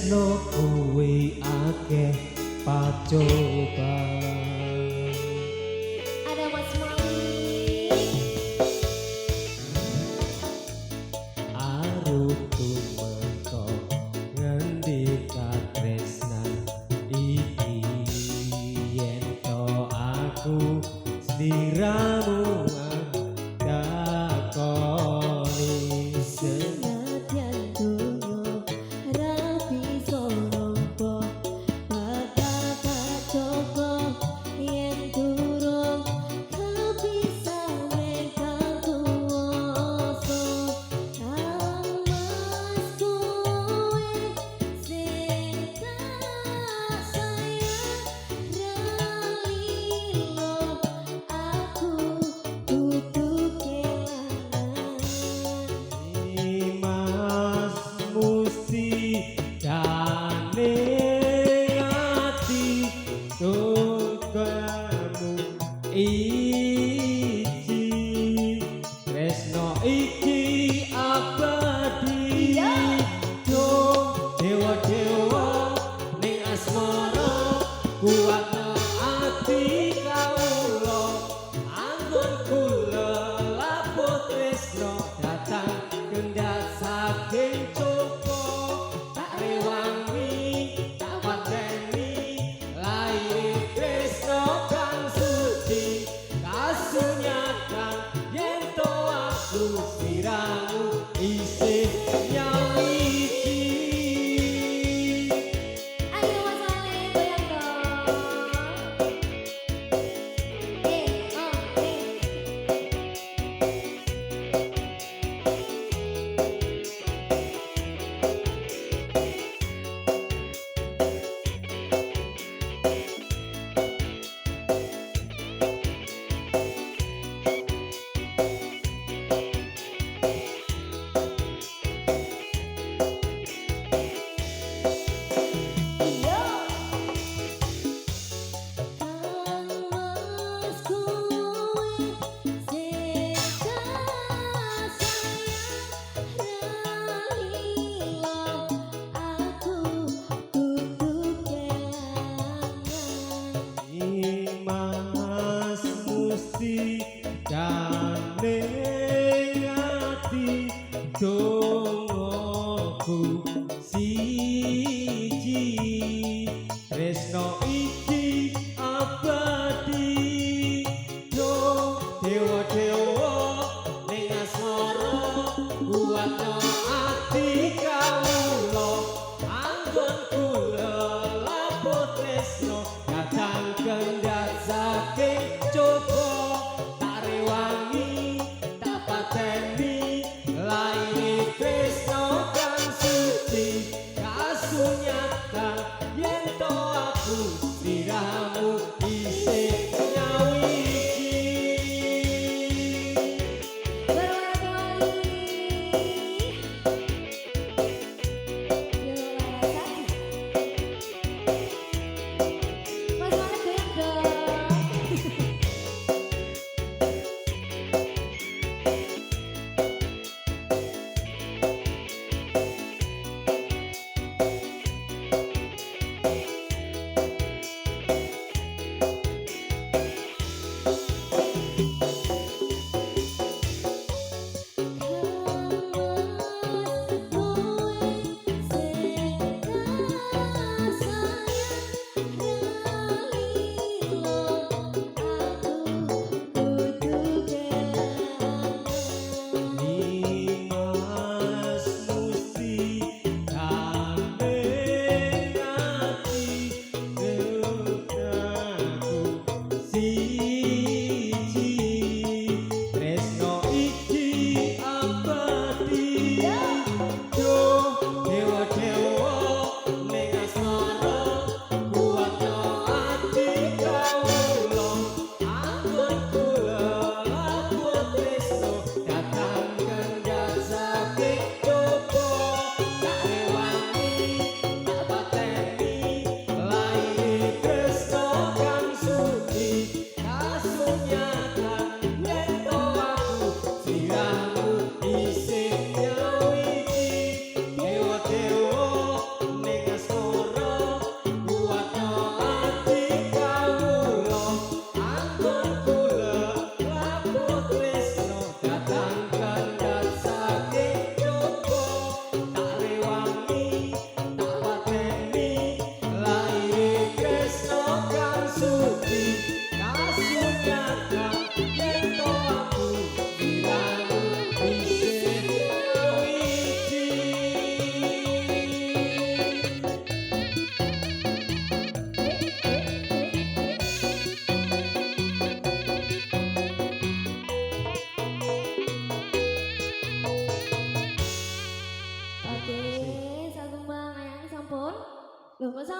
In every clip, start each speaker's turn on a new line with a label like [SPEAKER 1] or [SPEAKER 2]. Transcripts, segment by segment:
[SPEAKER 1] tresno kuwi akeh pacobaan.
[SPEAKER 2] Ada Mas Mami.
[SPEAKER 1] Arep tumentok ngendika tresnan iki yen to aku sliramu dakoni
[SPEAKER 2] Senadyan dunyo rapi sorompo bakal kacoba yen durung kabisa megang kuwoso amas kowe sing tak sayang ralilo aku kudu kelangan.
[SPEAKER 1] Mas musti dane ati kamu iki tresno iki abadi yo dewa-dewa ning asmara kuatno ati kawula anggon kula laput tresno datang kendhat saking coba tak rewangi tak pateni lair tresno kang suci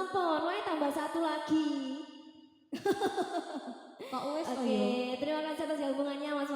[SPEAKER 2] sampun, wae tambah satu lagi.
[SPEAKER 3] Kok wis
[SPEAKER 2] Oke, terima kasih atas hubungannya Mas